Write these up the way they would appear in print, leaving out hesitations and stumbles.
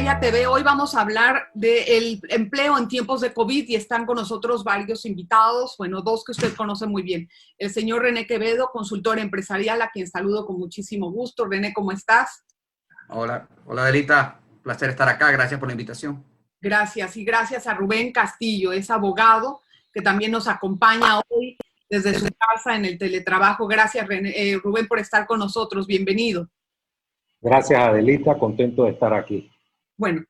Media TV. Hoy vamos a hablar del empleo en tiempos de COVID y están con nosotros varios invitados, bueno, dos que usted conoce muy bien. El señor René Quevedo, consultor empresarial, a quien saludo con muchísimo gusto. René, ¿cómo estás? Hola, hola Adelita, placer estar acá, gracias por la invitación. Gracias, y gracias a Rubén Castillo, es abogado que también nos acompaña hoy desde su casa en el teletrabajo. Gracias, René, Rubén, por estar con nosotros. Bienvenido. Gracias, Adelita, contento de estar aquí. Bueno,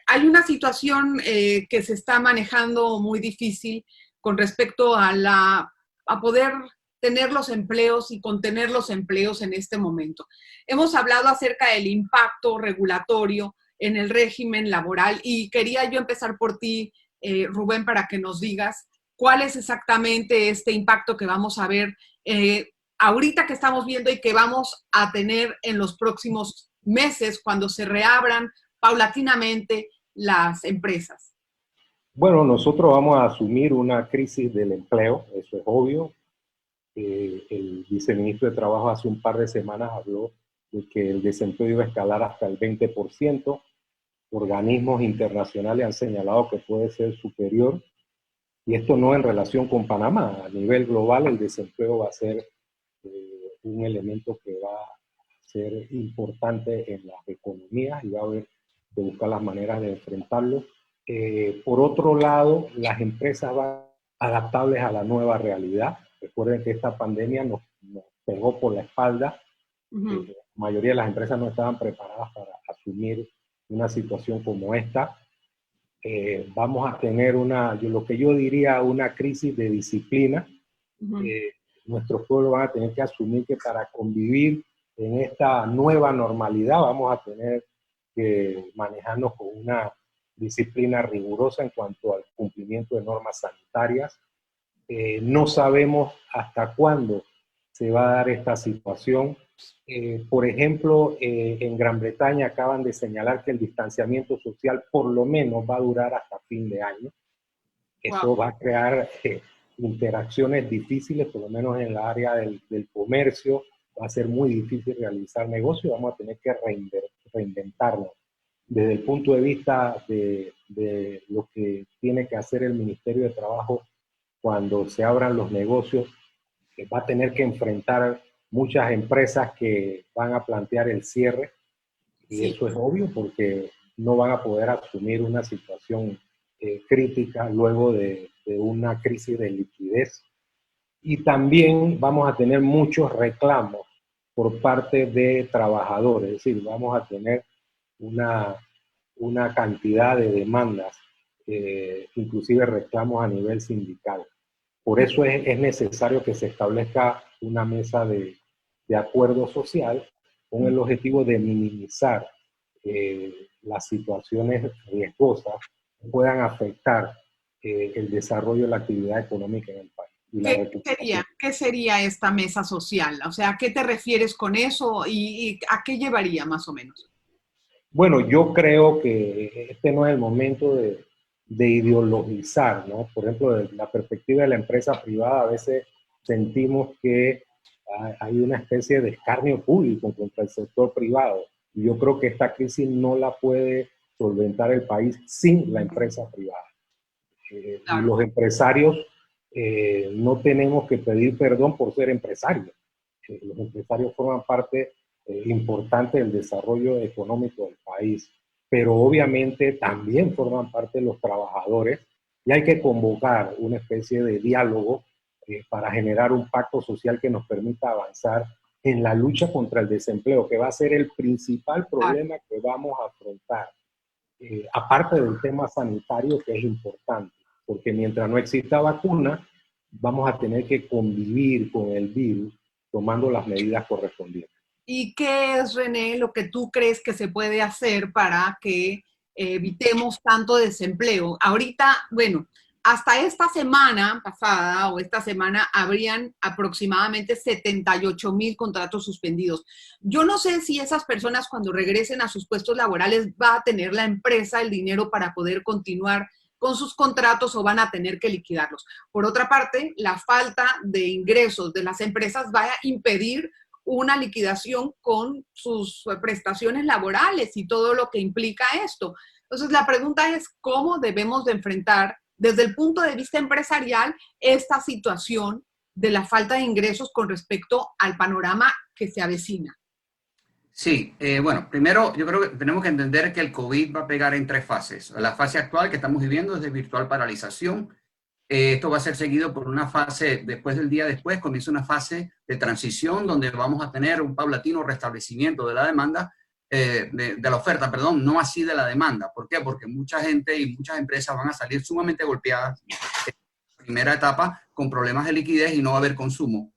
hay una situación que se está manejando muy difícil con respecto a poder tener los empleos y contener los empleos en este momento. Hemos hablado acerca del impacto regulatorio en el régimen laboral y quería yo empezar por ti, Rubén, para que nos digas cuál es exactamente este impacto que vamos a ver ahorita que estamos viendo y que vamos a tener en los próximos meses cuando se reabran paulatinamente las empresas. Bueno, nosotros vamos a asumir una crisis del empleo, eso es obvio. El viceministro de Trabajo hace un par de semanas habló de que el desempleo iba a escalar hasta el 20%. Organismos internacionales han señalado que puede ser superior. Y esto no en relación con Panamá. A nivel global, el desempleo va a ser un elemento que va a ser importante en las economías y va a haber que buscar las maneras de enfrentarlo. Por otro lado, las empresas van adaptables a la nueva realidad. Recuerden que esta pandemia nos pegó por la espalda. La mayoría de las empresas no estaban preparadas para asumir una situación como esta. Vamos a tener lo que yo diría una crisis de disciplina. Nuestros pueblos van a tener que asumir que para convivir en esta nueva normalidad vamos a tener que manejarnos con una disciplina rigurosa en cuanto al cumplimiento de normas sanitarias. No sabemos hasta cuándo se va a dar esta situación. Por ejemplo, en Gran Bretaña acaban de señalar que el distanciamiento social por lo menos va a durar hasta fin de año. Eso va a crear interacciones difíciles, por lo menos en la área del comercio. Va a ser muy difícil realizar negocios, vamos a tener que reinventarnos. Desde el punto de vista de lo que tiene que hacer el Ministerio de Trabajo cuando se abran los negocios, va a tener que enfrentar muchas empresas que van a plantear el cierre, y sí, eso es obvio porque no van a poder asumir una situación crítica luego de una crisis de liquidez. Y también vamos a tener muchos reclamos por parte de trabajadores, es decir, vamos a tener una cantidad de demandas, inclusive reclamos a nivel sindical. Por eso es necesario que se establezca una mesa de acuerdo social con el objetivo de minimizar las situaciones riesgosas que puedan afectar el desarrollo de la actividad económica en el país. ¿Qué sería esta mesa social? O sea, ¿a qué te refieres con eso y a qué llevaría más o menos? Bueno, yo creo que este no es el momento de ideologizar, ¿no? Por ejemplo, desde la perspectiva de la empresa privada, a veces sentimos que hay una especie de escarnio público contra el sector privado. Y yo creo que esta crisis no la puede solventar el país sin la empresa privada. Claro. Y los empresarios no tenemos que pedir perdón por ser empresarios. Los empresarios forman parte importante del desarrollo económico del país, pero obviamente también forman parte de los trabajadores y hay que convocar una especie de diálogo para generar un pacto social que nos permita avanzar en la lucha contra el desempleo, que va a ser el principal problema que vamos a afrontar, aparte del tema sanitario, que es importante, porque mientras no exista vacuna, vamos a tener que convivir con el virus tomando las medidas correspondientes. ¿Y qué es, René, lo que tú crees que se puede hacer para que evitemos tanto desempleo? Ahorita, bueno, hasta esta semana pasada o esta semana habrían aproximadamente 78,000 contratos suspendidos. Yo no sé si esas personas cuando regresen a sus puestos laborales va a tener la empresa el dinero para poder continuar con sus contratos o van a tener que liquidarlos. Por otra parte, la falta de ingresos de las empresas va a impedir una liquidación con sus prestaciones laborales y todo lo que implica esto. Entonces, la pregunta es cómo debemos de enfrentar desde el punto de vista empresarial esta situación de la falta de ingresos con respecto al panorama que se avecina. Sí, bueno, primero yo creo que tenemos que entender que el COVID va a pegar en tres fases. La fase actual que estamos viviendo es de virtual paralización. Esto va a ser seguido por una fase, después del día después, comienza una fase de transición donde vamos a tener un paulatino restablecimiento de la demanda, de la oferta, perdón, no así de la demanda. ¿Por qué? Porque mucha gente y muchas empresas van a salir sumamente golpeadas en la primera etapa con problemas de liquidez y no va a haber consumo.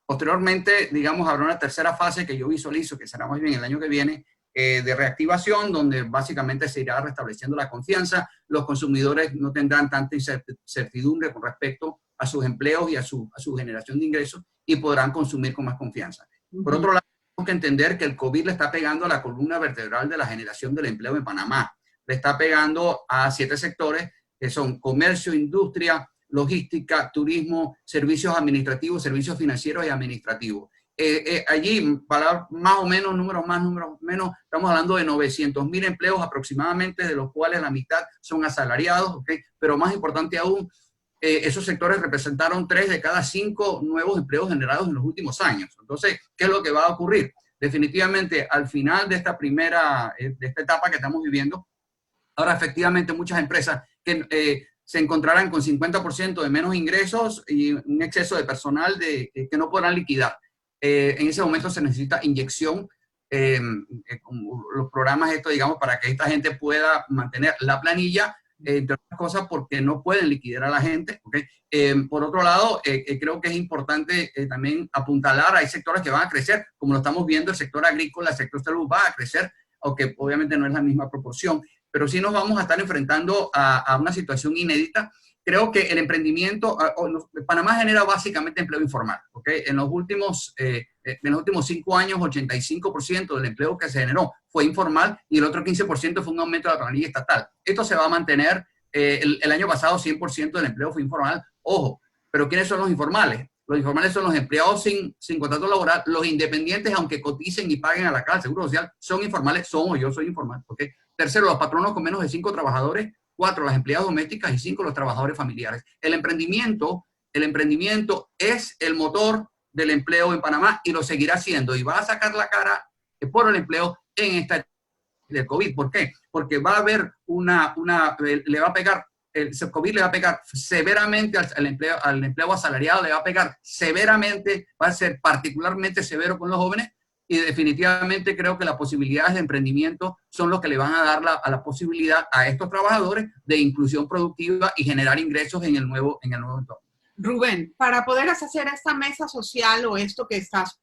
Posteriormente, digamos, habrá una tercera fase que yo visualizo, que será más bien el año que viene, de reactivación, donde básicamente se irá restableciendo la confianza, los consumidores no tendrán tanta incertidumbre con respecto a sus empleos y a su generación de ingresos y podrán consumir con más confianza. Por otro lado, tenemos que entender que el COVID le está pegando a la columna vertebral de la generación del empleo en Panamá. Le está pegando a 7 sectores que son comercio, industria, logística, turismo, servicios administrativos, servicios financieros y administrativos. Allí, para más o menos, números más, números menos, estamos hablando de 900.000 empleos aproximadamente, de los cuales la mitad son asalariados, ¿okay? Pero más importante aún, esos sectores representaron 3 de cada 5 nuevos empleos generados en los últimos años. Entonces, ¿qué es lo que va a ocurrir? Definitivamente, al final de esta de esta etapa que estamos viviendo, ahora efectivamente muchas empresas que se encontrarán con 50% de menos ingresos y un exceso de personal que no podrán liquidar. En ese momento se necesita inyección, los programas estos, digamos, para que esta gente pueda mantener la planilla, entre otras cosas porque no pueden liquidar a la gente. ¿Okay? Por otro lado, creo que es importante también apuntalar, hay sectores que van a crecer, como lo estamos viendo, el sector agrícola, el sector salud va a crecer, aunque obviamente no es la misma proporción, pero sí nos vamos a estar enfrentando a una situación inédita. Creo que el emprendimiento, Panamá genera básicamente empleo informal, ¿ok? En los últimos 5 años, 85% del empleo que se generó fue informal y el otro 15% fue un aumento de la planilla estatal. Esto se va a mantener. El año pasado 100% del empleo fue informal. Ojo, pero ¿quiénes son los informales? Los informales son los empleados sin contrato laboral, los independientes, aunque coticen y paguen a la Caja del Seguro Social, son informales, yo soy informal, ¿ok? Tercero, los patronos con menos de 5 trabajadores. 4, las empleadas domésticas y 5, los trabajadores familiares. El emprendimiento es el motor del empleo en Panamá y lo seguirá siendo y va a sacar la cara por el empleo en esta del COVID. ¿Por qué? Porque va a haber le va a pegar, el COVID le va a pegar severamente al empleo asalariado, le va a pegar severamente, va a ser particularmente severo con los jóvenes. Y definitivamente creo que las posibilidades de emprendimiento son los que le van a dar la posibilidad a estos trabajadores de inclusión productiva y generar ingresos en el nuevo entorno. Rubén, para poder hacer esta mesa social o esto que estás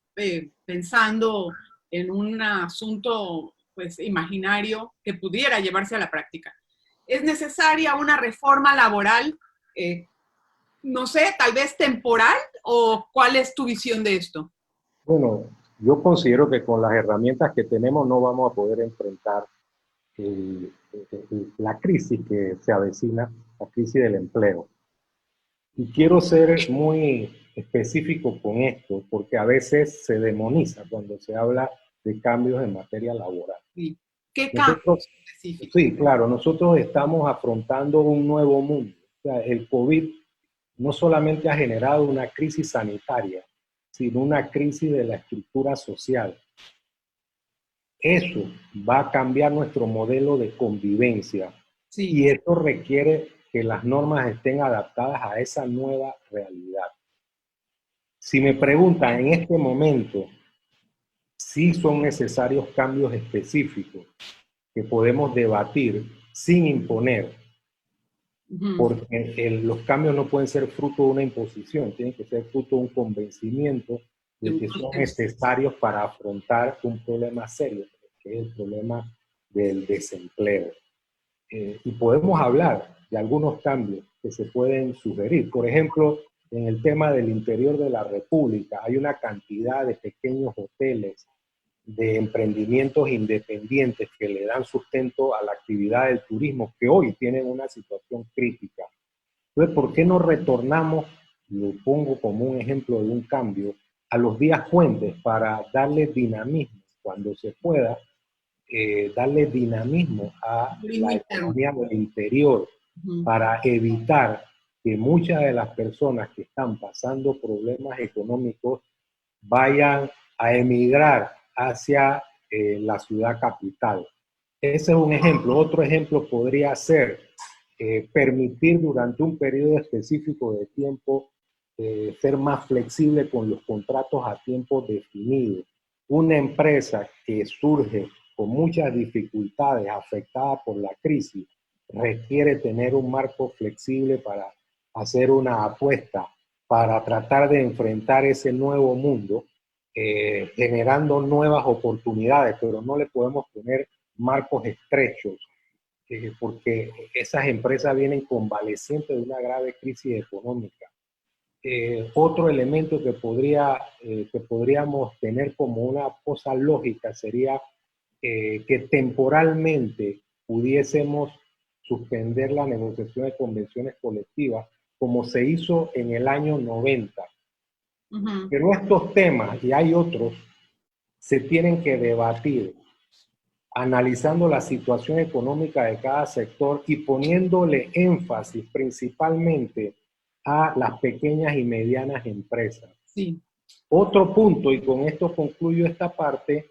pensando en un asunto pues, imaginario que pudiera llevarse a la práctica, ¿es necesaria una reforma laboral, no sé, tal vez temporal? ¿O cuál es tu visión de esto? Bueno, yo considero que con las herramientas que tenemos no vamos a poder enfrentar la crisis que se avecina, la crisis del empleo. Y quiero ser muy específico con esto, porque a veces se demoniza cuando se habla de cambios en materia laboral. Sí. ¿Qué cambios específicos? Sí, claro, nosotros estamos afrontando un nuevo mundo. O sea, el COVID no solamente ha generado una crisis sanitaria, sino una crisis de la estructura social. Eso va a cambiar nuestro modelo de convivencia. Sí. Y esto requiere que las normas estén adaptadas a esa nueva realidad. Si me preguntan en este momento si son necesarios cambios específicos que podemos debatir sin imponer, porque los cambios no pueden ser fruto de una imposición, tienen que ser fruto de un convencimiento de que son necesarios para afrontar un problema serio, que es el problema del desempleo. Y podemos hablar de algunos cambios que se pueden sugerir. Por ejemplo, en el tema del interior de la República hay una cantidad de pequeños hoteles, de emprendimientos independientes que le dan sustento a la actividad del turismo, que hoy tienen una situación crítica. Entonces, ¿por qué no retornamos, lo pongo como un ejemplo de un cambio, a los días puentes para darle dinamismo, cuando se pueda, darle dinamismo a la economía del interior, para evitar que muchas de las personas que están pasando problemas económicos vayan a emigrar hacia la ciudad capital. Ese es un ejemplo. Otro ejemplo podría ser permitir durante un periodo específico de tiempo ser más flexible con los contratos a tiempo definido. Una empresa que surge con muchas dificultades afectada por la crisis requiere tener un marco flexible para hacer una apuesta, para tratar de enfrentar ese nuevo mundo, generando nuevas oportunidades, pero no le podemos poner marcos estrechos, porque esas empresas vienen convalecientes de una grave crisis económica. Otro elemento que podríamos tener como una cosa lógica sería que temporalmente pudiésemos suspender la negociación de convenciones colectivas, como se hizo en el año 90. Pero estos temas, y hay otros, se tienen que debatir analizando la situación económica de cada sector y poniéndole énfasis principalmente a las pequeñas y medianas empresas. Sí. Otro punto, y con esto concluyo esta parte,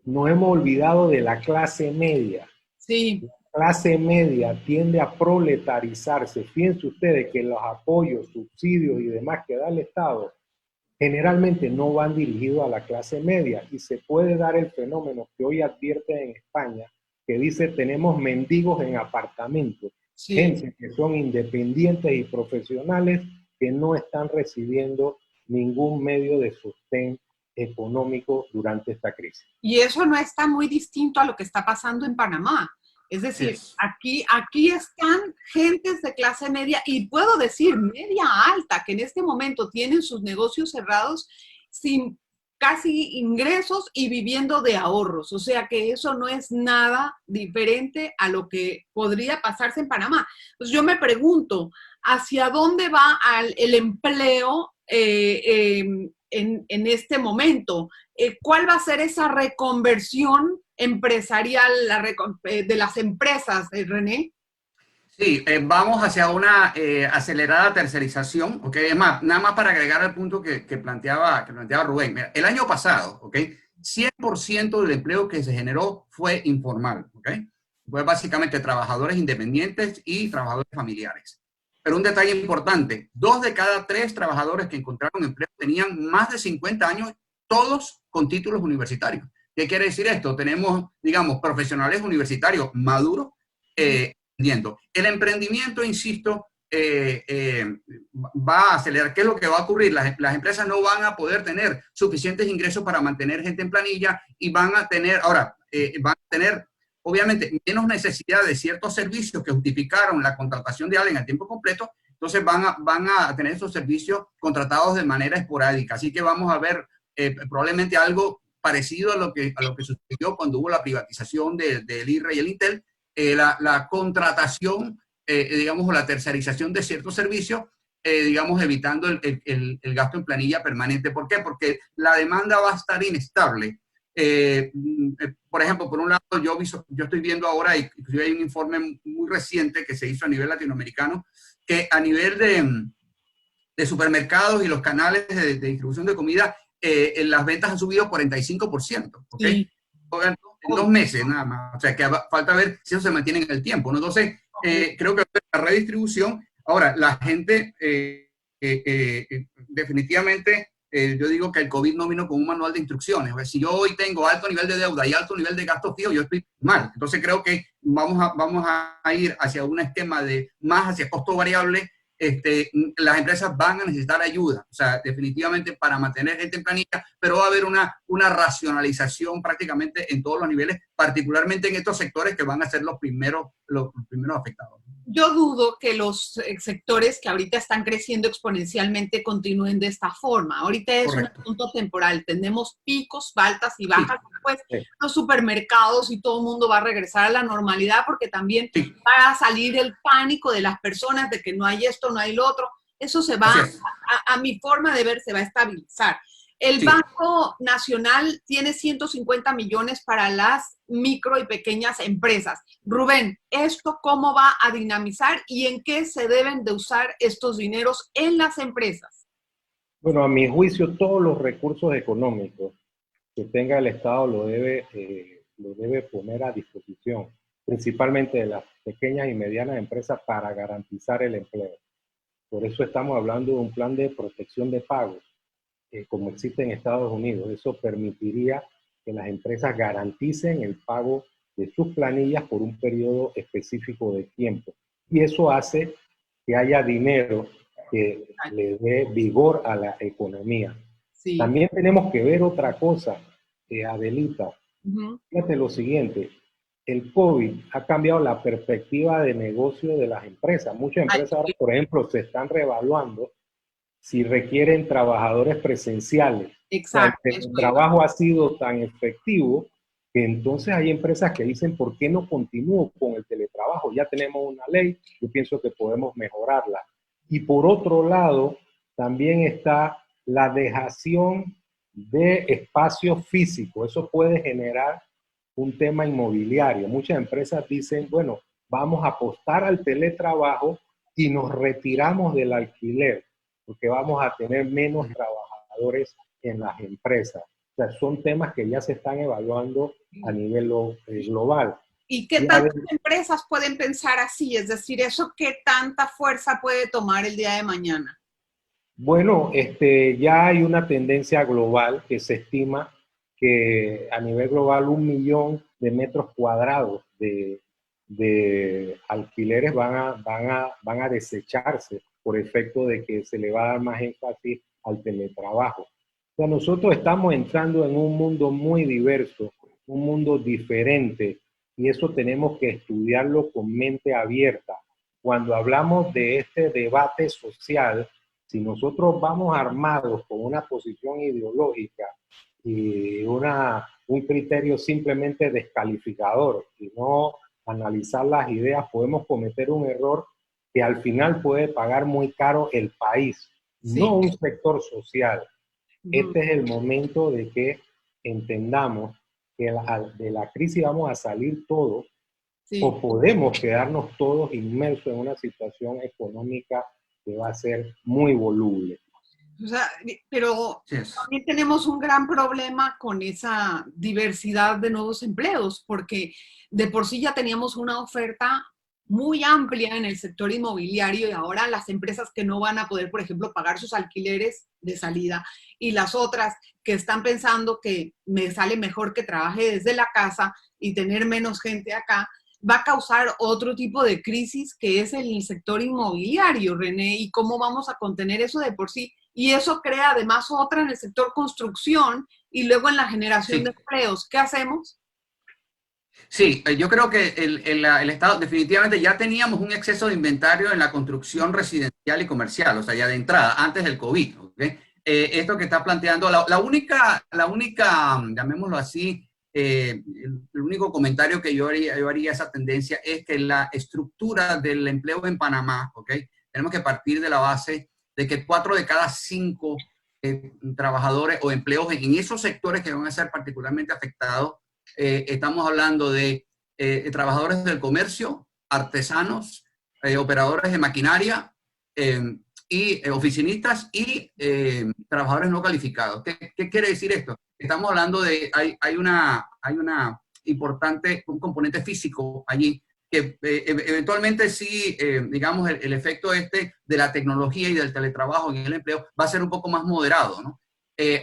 no hemos olvidado de la clase media. Sí. La clase media tiende a proletarizarse. Fíjense ustedes que los apoyos, subsidios y demás que da el Estado generalmente no van dirigidos a la clase media, y se puede dar el fenómeno que hoy advierte en España, que dice tenemos mendigos en apartamentos, sí, gente que son independientes y profesionales que no están recibiendo ningún medio de sostén económico durante esta crisis. Y eso no está muy distinto a lo que está pasando en Panamá. Es decir, aquí están gentes de clase media, y puedo decir media alta, que en este momento tienen sus negocios cerrados sin casi ingresos y viviendo de ahorros. O sea que eso no es nada diferente a lo que podría pasarse en Panamá. Pues yo me pregunto, ¿hacia dónde va el empleo en este momento? ¿Cuál va a ser esa reconversión empresarial de las empresas, René? Sí, vamos hacia una acelerada tercerización, ¿ok? Es más, nada más para agregar al punto que planteaba Rubén. Mira, el año pasado, ¿ok? 100% del empleo que se generó fue informal, ¿ok? Fue básicamente trabajadores independientes y trabajadores familiares. Pero un detalle importante, 2 de cada 3 trabajadores que encontraron empleo tenían más de 50 años, todos con títulos universitarios. ¿Qué quiere decir esto? Tenemos, digamos, profesionales universitarios maduros emprendiendo. El emprendimiento, insisto, va a acelerar. ¿Qué es lo que va a ocurrir? Las empresas no van a poder tener suficientes ingresos para mantener gente en planilla, y van a tener, obviamente, menos necesidad de ciertos servicios que justificaron la contratación de alguien a tiempo completo. Entonces van a tener esos servicios contratados de manera esporádica. Así que vamos a ver probablemente algo parecido a lo que sucedió cuando hubo la privatización del IRRA y el Intel, la contratación, digamos, o la tercerización de ciertos servicios, digamos, evitando el gasto en planilla permanente. ¿Por qué? Porque la demanda va a estar inestable. Por ejemplo, por un lado, yo estoy viendo ahora, y hay un informe muy reciente que se hizo a nivel latinoamericano, que a nivel de supermercados y los canales de distribución de comida, las ventas han subido 45%, ¿ok? Sí. En 2 meses nada más. O sea, que falta ver si eso se mantiene en el tiempo, ¿no? Entonces, creo que la redistribución, ahora, la gente, definitivamente, yo digo que el COVID no vino con un manual de instrucciones. O sea, si yo hoy tengo alto nivel de deuda y alto nivel de gastos fijos, yo estoy mal. Entonces, creo que vamos a ir hacia un esquema más hacia costo variable. Las empresas van a necesitar ayuda, o sea, definitivamente para mantener gente en planilla, pero va a haber una racionalización prácticamente en todos los niveles, particularmente en estos sectores que van a ser los primeros afectados. Yo dudo que los sectores que ahorita están creciendo exponencialmente continúen de esta forma. Ahorita es Correcto. Un asunto temporal. Tenemos picos, altas y bajas. Sí. Después los supermercados y todo el mundo va a regresar a la normalidad, porque también va a salir el pánico de las personas de que no hay esto, no hay lo otro. Eso se va, a mi forma de ver, se va a estabilizar. El Sí. Banco Nacional tiene 150 millones para las micro y pequeñas empresas. Rubén, ¿esto cómo va a dinamizar y en qué se deben de usar estos dineros en las empresas? Bueno, a mi juicio, todos los recursos económicos que tenga el Estado lo debe poner a disposición, principalmente de las pequeñas y medianas empresas para garantizar el empleo. Por eso estamos hablando de un plan de protección de pagos, como existe en Estados Unidos. Eso permitiría que las empresas garanticen el pago de sus planillas por un periodo específico de tiempo. Y eso hace que haya dinero que le dé vigor a la economía. Sí. También tenemos que ver otra cosa, Adelita. Fíjate lo siguiente, el COVID ha cambiado la perspectiva de negocio de las empresas. Muchas empresas, por ejemplo, se están reevaluando si requieren trabajadores presenciales. Exacto. O sea, el trabajo ha sido tan efectivo que entonces hay empresas que dicen, ¿por qué no continúo con el teletrabajo? Ya tenemos una ley, yo pienso que podemos mejorarla. Y por otro lado, también está la dejación de espacio físico. Eso puede generar un tema inmobiliario. Muchas empresas dicen, bueno, vamos a apostar al teletrabajo y nos retiramos del alquiler, porque vamos a tener menos trabajadores en las empresas. O sea, son temas que ya se están evaluando a nivel global. ¿Y qué tantas empresas pueden pensar así? Es decir, ¿eso qué tanta fuerza puede tomar el día de mañana? Bueno, ya hay una tendencia global que se estima que a nivel global 1 millón de metros cuadrados de alquileres van a desecharse por efecto de que se le va a dar más énfasis al teletrabajo. O sea, nosotros estamos entrando en un mundo muy diverso, un mundo diferente, y eso tenemos que estudiarlo con mente abierta. Cuando hablamos de este debate social, si nosotros vamos armados con una posición ideológica y un criterio simplemente descalificador y no analizar las ideas, podemos cometer un error que al final puede pagar muy caro el país, sí, no un sector social. Este es el momento de que entendamos que de la crisis vamos a salir todos, sí, o podemos quedarnos todos inmersos en una situación económica que va a ser muy voluble. O sea, pero también tenemos un gran problema con esa diversidad de nuevos empleos, porque de por sí ya teníamos una oferta muy amplia en el sector inmobiliario y ahora las empresas que no van a poder, por ejemplo, pagar sus alquileres de salida y las otras que están pensando que me sale mejor que trabaje desde la casa y tener menos gente acá, va a causar otro tipo de crisis que es el sector inmobiliario, René, y cómo vamos a contener eso de por sí. Y eso crea además otra en el sector construcción y luego en la generación de empleos. ¿Qué hacemos? Sí, yo creo que el Estado definitivamente ya teníamos un exceso de inventario en la construcción residencial y comercial, o sea, ya de entrada, antes del COVID. ¿Okay? Esto que está planteando, la única, llamémoslo así, el único comentario que yo haría esa tendencia es que la estructura del empleo en Panamá, ¿okay? Tenemos que partir de la base de que 4 de cada 5 trabajadores o empleos en esos sectores que van a ser particularmente afectados, estamos hablando de trabajadores del comercio, artesanos, operadores de maquinaria y oficinistas y trabajadores no calificados. ¿Qué quiere decir esto? Estamos hablando de, hay una importante, un componente físico allí que eventualmente sí, digamos, el efecto de la tecnología y del teletrabajo en el empleo va a ser un poco más moderado, ¿no?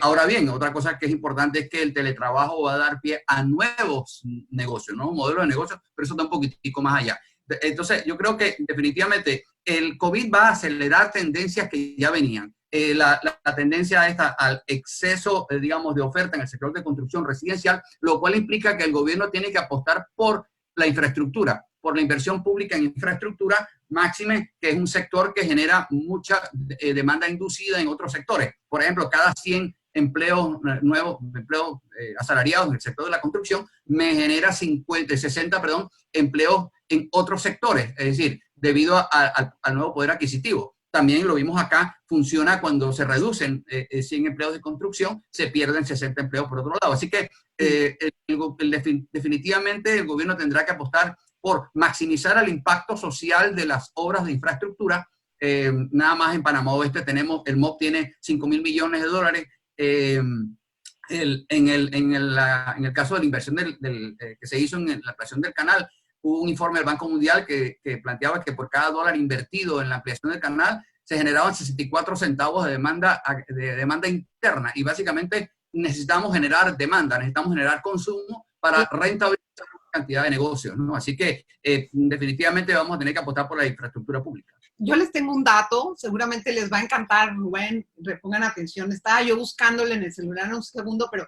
Ahora bien, otra cosa que es importante es que el teletrabajo va a dar pie a nuevos negocios, nuevos modelos de negocios, pero eso está un poquitico más allá. Entonces, yo creo que definitivamente el COVID va a acelerar tendencias que ya venían. La tendencia esta al exceso, digamos, de oferta en el sector de construcción residencial, lo cual implica que el gobierno tiene que apostar por la infraestructura, por la inversión pública en infraestructura, máxime que es un sector que genera mucha demanda inducida en otros sectores. Por ejemplo, cada 100 empleos nuevos, empleos asalariados en el sector de la construcción, me genera 60 empleos en otros sectores, es decir, debido al nuevo poder adquisitivo. también lo vimos acá, funciona cuando se reducen 100 empleos de construcción, se pierden 60 empleos por otro lado. Así que definitivamente el gobierno tendrá que apostar por maximizar el impacto social de las obras de infraestructura. Nada más en Panamá Oeste tenemos, el MOP tiene $5.000 millones. En el caso de la inversión que se hizo en la ampliación del canal, hubo un informe del Banco Mundial que planteaba que por cada dólar invertido en la ampliación del canal se generaban 64 centavos de demanda interna, y básicamente necesitamos generar demanda, necesitamos generar consumo para rentabilizar una cantidad de negocios, ¿no? Así que definitivamente vamos a tener que apostar por la infraestructura pública. Yo les tengo un dato, seguramente les va a encantar, Rubén, pongan atención. Estaba yo buscándole en el celular en un segundo, pero,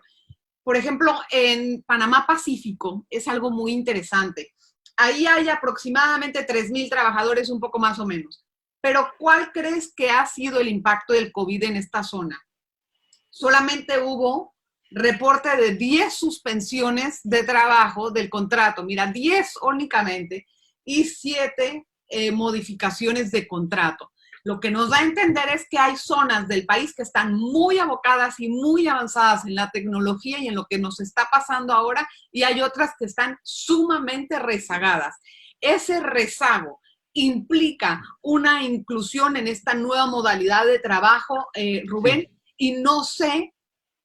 por ejemplo, en Panamá Pacífico es algo muy interesante. Ahí hay aproximadamente 3,000 trabajadores, un poco más o menos. Pero, ¿cuál crees que ha sido el impacto del COVID en esta zona? Solamente hubo reporte de 10 suspensiones de trabajo del contrato. Mira, 10 únicamente y 7 modificaciones de contrato. Lo que nos da a entender es que hay zonas del país que están muy abocadas y muy avanzadas en la tecnología y en lo que nos está pasando ahora, y hay otras que están sumamente rezagadas. Ese rezago implica una inclusión en esta nueva modalidad de trabajo, Rubén, y no sé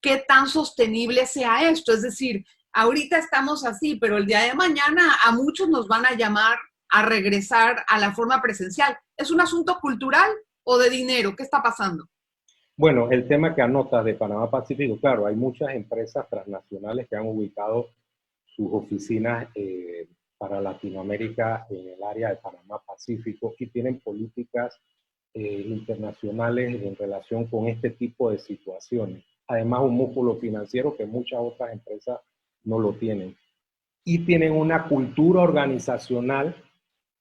qué tan sostenible sea esto. Es decir, ahorita estamos así, pero el día de mañana a muchos nos van a llamar a regresar a la forma presencial. ¿Es un asunto cultural o de dinero? ¿Qué está pasando? Bueno, el tema que anotas de Panamá Pacífico, claro, hay muchas empresas transnacionales que han ubicado sus oficinas para Latinoamérica en el área de Panamá Pacífico y tienen políticas internacionales en relación con este tipo de situaciones. Además, un músculo financiero que muchas otras empresas no lo tienen. Y tienen una cultura organizacional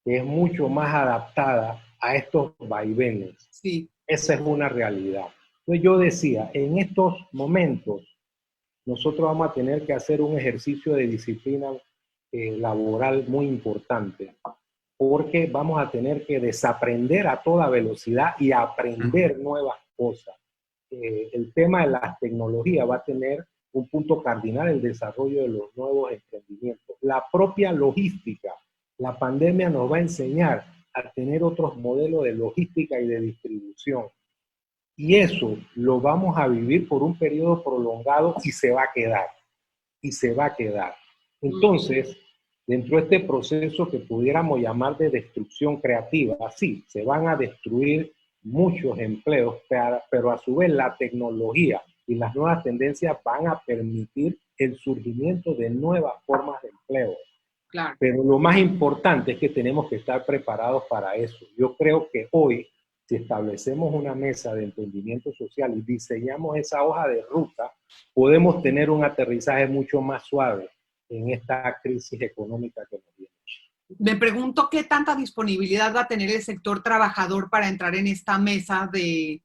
que es mucho más adaptada a estos vaivenes. Sí. Esa es una realidad. Entonces yo decía, en estos momentos nosotros vamos a tener que hacer un ejercicio de disciplina laboral muy importante, porque vamos a tener que desaprender a toda velocidad y aprender nuevas cosas. El tema de las tecnologías va a tener un punto cardinal, el desarrollo de los nuevos emprendimientos. La propia logística, la pandemia nos va a enseñar a tener otros modelos de logística y de distribución. Y eso lo vamos a vivir por un periodo prolongado y se va a quedar. Y se va a quedar. Entonces, dentro de este proceso que pudiéramos llamar de destrucción creativa, sí, se van a destruir muchos empleos, pero a su vez la tecnología y las nuevas tendencias van a permitir el surgimiento de nuevas formas de empleo. Claro. Pero lo más importante es que tenemos que estar preparados para eso. Yo creo que hoy, si establecemos una mesa de entendimiento social y diseñamos esa hoja de ruta, podemos tener un aterrizaje mucho más suave en esta crisis económica que nos viene. Me pregunto qué tanta disponibilidad va a tener el sector trabajador para entrar en esta mesa de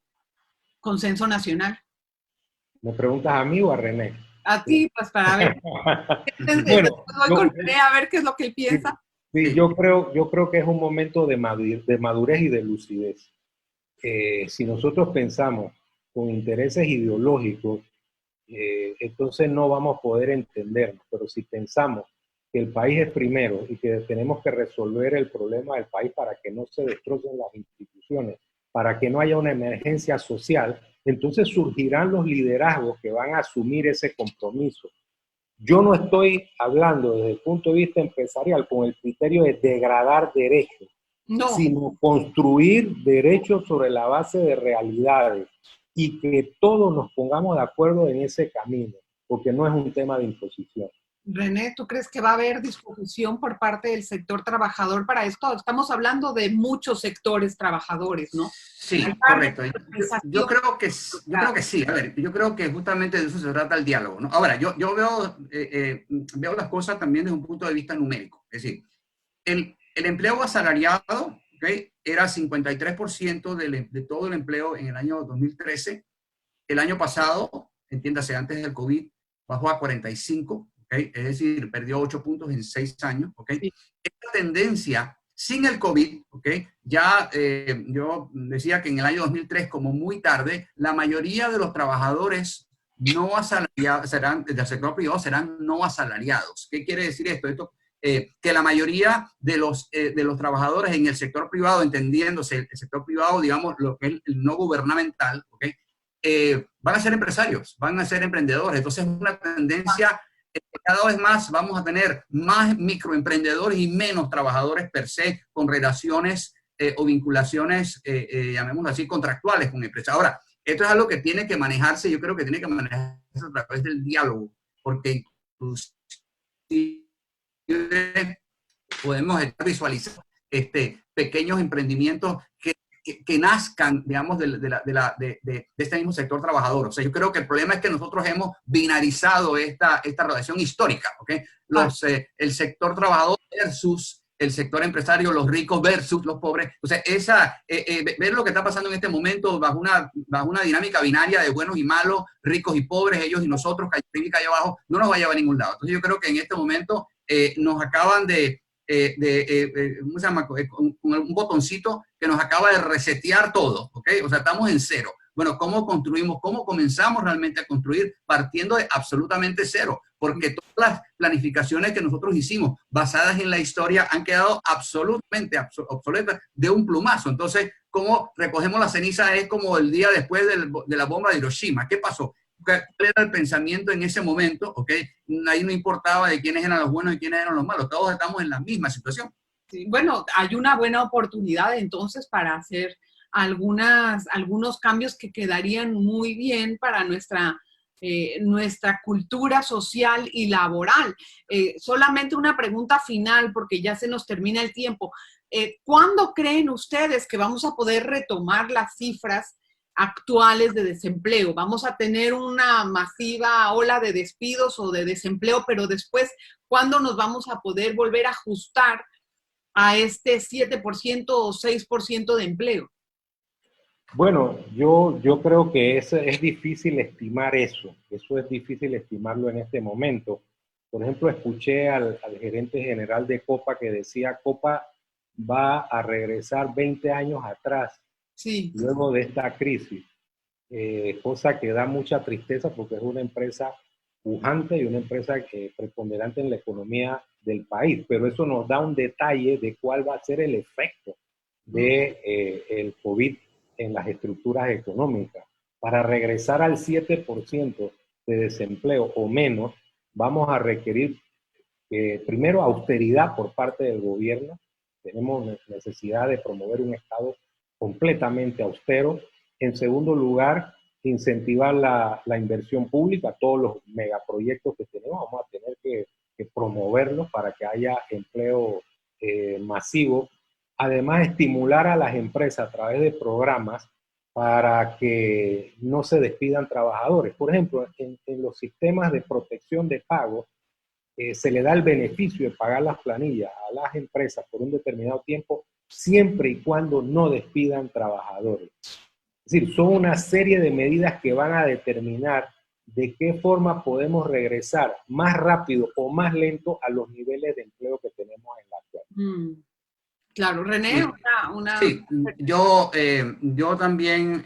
consenso nacional. ¿Me preguntas a mí o a René? A ti, pues para ver. Bueno, voy con René a ver qué es lo que él piensa. Sí, yo creo que es un momento de madurez y de lucidez. Si nosotros pensamos con intereses ideológicos, entonces no vamos a poder entendernos. Pero si pensamos que el país es primero y que tenemos que resolver el problema del país para que no se destrocen las instituciones, para que no haya una emergencia social, entonces surgirán los liderazgos que van a asumir ese compromiso. Yo no estoy hablando desde el punto de vista empresarial con el criterio de degradar derechos, no, sino construir derechos sobre la base de realidades y que todos nos pongamos de acuerdo en ese camino, porque no es un tema de imposición. René, ¿tú crees que va a haber disposición por parte del sector trabajador para esto? Estamos hablando de muchos sectores trabajadores, ¿no? Sí, correcto. Yo creo que sí. A ver, yo creo que justamente de eso se trata el diálogo, ¿no? Ahora, yo veo las cosas también desde un punto de vista numérico. Es decir, el empleo asalariado, ¿okay?, era 53% de todo el empleo en el año 2013. El año pasado, entiéndase, antes del COVID, bajó a 45%. ¿Okay? Es decir, perdió 8 puntos en 6 años. ¿Okay? Sí. Esta tendencia sin el COVID, ¿ok? Ya yo decía que en el año 2003, como muy tarde, la mayoría de los trabajadores no asalariados del sector privado serán no asalariados. ¿Qué quiere decir esto? Que la mayoría de los trabajadores en el sector privado, entendiéndose el sector privado, digamos, lo que es el no gubernamental, ¿ok? Van a ser empresarios, van a ser emprendedores. Entonces, es una tendencia cada vez más vamos a tener más microemprendedores y menos trabajadores per se con relaciones o vinculaciones, llamémoslo así, contractuales con empresas. Ahora, esto es algo que tiene que manejarse, yo creo que tiene que manejarse a través del diálogo, porque inclusive podemos visualizar pequeños emprendimientos que nazcan, digamos, de este mismo sector trabajador. O sea, yo creo que el problema es que nosotros hemos binarizado esta relación histórica, ¿ok? El sector trabajador versus el sector empresario, los ricos versus los pobres. O sea, ver lo que está pasando en este momento bajo una dinámica binaria de buenos y malos, ricos y pobres, ellos y nosotros, calle arriba y calle abajo, no nos va a llevar a ningún lado. Entonces yo creo que en este momento nos acaban ¿cómo se llama? Con un botoncito que nos acaba de resetear todo, ¿ok? O sea, estamos en cero. Bueno, ¿cómo construimos? ¿Cómo comenzamos realmente a construir partiendo de absolutamente cero? Porque todas las planificaciones que nosotros hicimos basadas en la historia han quedado absolutamente obsoletas de un plumazo. Entonces, ¿cómo recogemos la ceniza? Es como el día después de la bomba de Hiroshima. ¿Qué pasó? ¿Cuál era el pensamiento en ese momento? ¿Ok? Ahí no importaba de quiénes eran los buenos y quiénes eran los malos. Todos estamos en la misma situación. Sí, bueno, hay una buena oportunidad entonces para hacer algunos cambios que quedarían muy bien para nuestra cultura social y laboral. Solamente una pregunta final, porque ya se nos termina el tiempo. ¿Cuándo creen ustedes que vamos a poder retomar las cifras actuales de desempleo? ¿Vamos a tener una masiva ola de despidos o de desempleo, pero después, ¿cuándo nos vamos a poder volver a ajustar a este 7% o 6% de empleo? Bueno, yo creo que es difícil estimar eso. Eso es difícil estimarlo en este momento. Por ejemplo, escuché al gerente general de Copa que decía Copa va a regresar 20 años atrás, sí, luego de esta crisis. Cosa que da mucha tristeza porque es una empresa pujante y una empresa preponderante en la economía del país. Pero eso nos da un detalle de cuál va a ser el efecto de el COVID en las estructuras económicas. Para regresar al 7% de desempleo o menos, vamos a requerir primero austeridad por parte del gobierno. Tenemos necesidad de promover un Estado completamente austero. En segundo lugar, incentivar la inversión pública, todos los megaproyectos que tenemos, vamos a tener que promoverlos para que haya empleo masivo. Además, estimular a las empresas a través de programas para que no se despidan trabajadores. Por ejemplo, en los sistemas de protección de pago, se le da el beneficio de pagar las planillas a las empresas por un determinado tiempo, siempre y cuando no despidan trabajadores. Es decir, son una serie de medidas que van a determinar de qué forma podemos regresar más rápido o más lento a los niveles de empleo que tenemos en la actualidad. Claro, René, Sí, yo también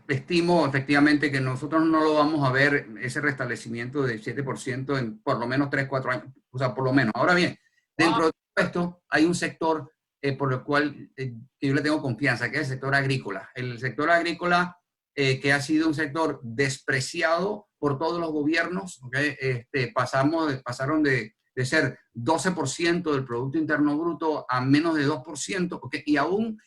estimo efectivamente que nosotros no lo vamos a ver ese restablecimiento del 7% en por lo menos 3, 4 años, o sea, por lo menos. Ahora bien, dentro de todo esto hay un sector por el cual yo le tengo confianza, que es el sector agrícola. El sector agrícola que ha sido un sector despreciado por todos los gobiernos, ¿okay? Pasaron de ser 12% del Producto Interno Bruto a menos de 2%, ¿okay? Y aún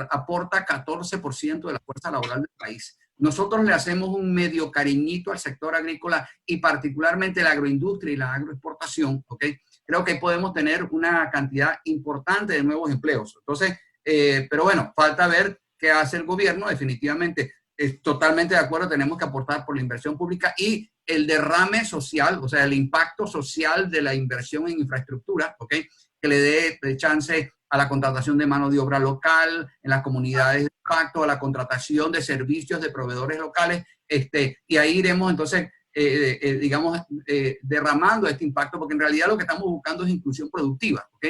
aporta 14% de la fuerza laboral del país. Nosotros le hacemos un medio cariñito al sector agrícola y particularmente la agroindustria y la agroexportación, ¿okay? Creo que podemos tener una cantidad importante de nuevos empleos. Entonces, pero bueno, falta ver qué hace el gobierno. Definitivamente, totalmente de acuerdo, tenemos que aportar por la inversión pública y el derrame social, o sea, el impacto social de la inversión en infraestructura, ¿ok? Que le dé chance a la contratación de mano de obra local, en las comunidades de impacto, a la contratación de servicios de proveedores locales, y ahí iremos entonces, digamos, derramando este impacto, porque en realidad lo que estamos buscando es inclusión productiva, ¿ok?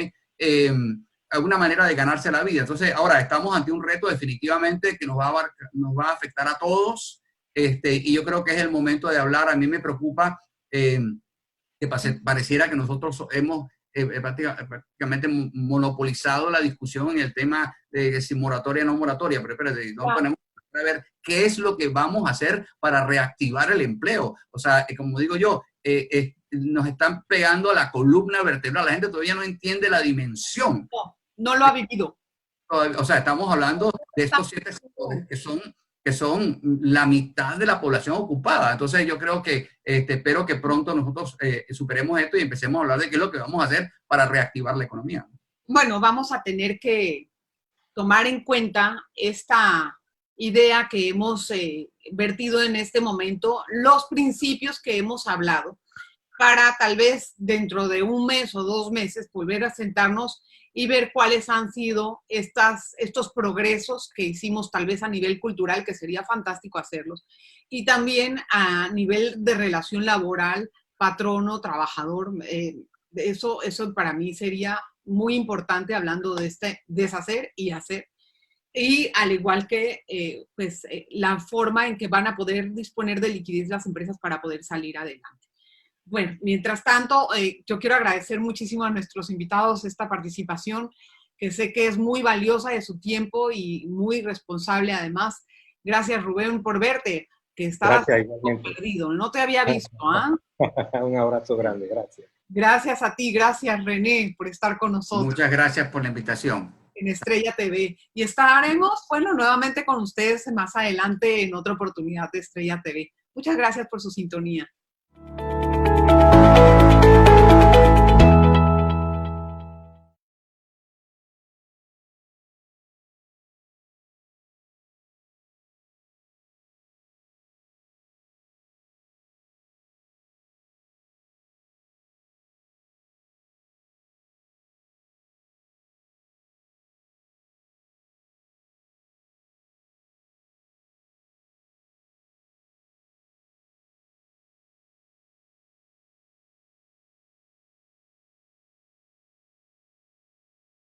alguna manera de ganarse la vida. Entonces, ahora estamos ante un reto definitivamente que nos va a afectar a todos, y yo creo que es el momento de hablar. A mí me preocupa que pareciera que nosotros hemos prácticamente monopolizado la discusión en el tema de si moratoria o no moratoria, pero espérate, no ponemos a ver qué es lo que vamos a hacer para reactivar el empleo. O sea, como digo yo, nos están pegando a la columna vertebral. La gente todavía no entiende la dimensión. No lo ha vivido. O sea, estamos hablando de estos 7 sectores que son la mitad de la población ocupada. Entonces yo creo que espero que pronto nosotros superemos esto y empecemos a hablar de qué es lo que vamos a hacer para reactivar la economía. Bueno, vamos a tener que tomar en cuenta esta idea que hemos vertido en este momento, los principios que hemos hablado, para tal vez dentro de 1 mes o 2 meses volver a sentarnos y ver cuáles han sido estos progresos que hicimos tal vez a nivel cultural, que sería fantástico hacerlos, y también a nivel de relación laboral, patrono, trabajador. Eso para mí sería muy importante, hablando de deshacer y hacer. Y al igual que la forma en que van a poder disponer de liquidez las empresas para poder salir adelante. Bueno, mientras tanto, yo quiero agradecer muchísimo a nuestros invitados esta participación, que sé que es muy valiosa de su tiempo y muy responsable además. Gracias, Rubén, por verte, que estabas perdido. No te había visto, ¿ah? Un abrazo grande, gracias. Gracias a ti, gracias, René, por estar con nosotros. Muchas gracias por la invitación. En Estrella TV. Y estaremos, bueno, nuevamente con ustedes más adelante en otra oportunidad de Estrella TV. Muchas gracias por su sintonía.